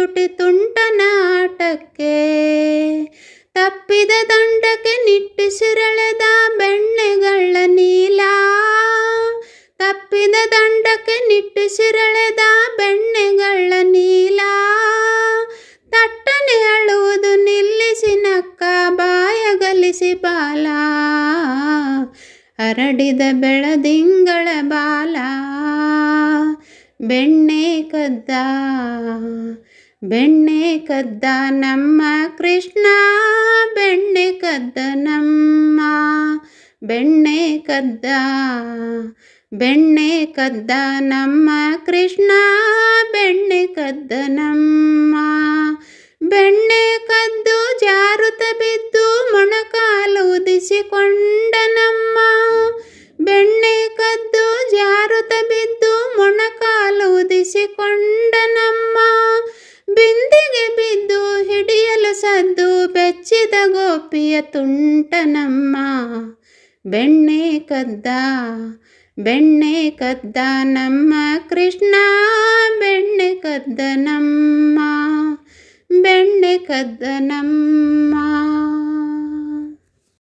ದುಟಿ ತುಂಟನಾಟಕ್ಕೆ. ತಪ್ಪಿದ ದಂಡಕ್ಕೆ ನಿಟ್ಟುಸಿರೆಳೆದ ಬೆಣ್ಣೆಗಳ ನೀಲ. ತಪ್ಪಿದ ದಂಡಕ್ಕೆ ನಿಟ್ಟುಸಿರೆಳೆದ ಬೆಣ್ಣೆಗಳ ನೀಲ. ತಟ್ಟನೆ ಅಳುವುದು ನಿಲ್ಲಿಸಿ ನಕ್ಕ ಬಾಯಗಲಿಸಿ ಬಾಲ. ಹರಡಿದ ಬೆಳದಿಂಗಳ ಬಾಲ. ಬೆಣ್ಣೆ ಕದ್ದ ಬೆಣ್ಣೆ ಕದ್ದ ನಮ್ಮ ಕೃಷ್ಣ. ಬೆಣ್ಣೆ ಕದ್ದ ನಮ್ಮ. ಬೆಣ್ಣೆ ಕದ್ದ ಬೆಣ್ಣೆ ಕದ್ದ ನಮ್ಮ ಕೃಷ್ಣ. ಬೆಣ್ಣೆ ಕದ್ದ ನಮ್ಮ. ಬೆಣ್ಣೆ ಕದ್ದು ಜಾರುತ್ತ ಬಿದ್ದು ಮೊಣಕಾಲು ಉದಿಸಿಕೊಂಡ ನಮ್ಮ. ಬೆಣ್ಣೆ ಕದ್ದು ಜಾರುತ್ತ ಬಿದ್ದು ಮೊಣಕಾಲು ಉದಿಸಿಕೊಂಡ ನಮ್ಮ. ಬಿಂದಿಗೆ ಬಿದ್ದು ಹಿಡಿಯಲು ಸದ್ದು ಬೆಚ್ಚಿದ ಗೋಪಿಯ ತುಂಟ ನಮ್ಮ. ಬೆಣ್ಣೆ ಕದ್ದ ಬೆಣ್ಣೆ ಕದ್ದ ನಮ್ಮ ಕೃಷ್ಣ. ಬೆಣ್ಣೆ ಕದ್ದ ನಮ್ಮ. ಬೆಣ್ಣೆ ಕದ್ದ ನಮ್ಮ.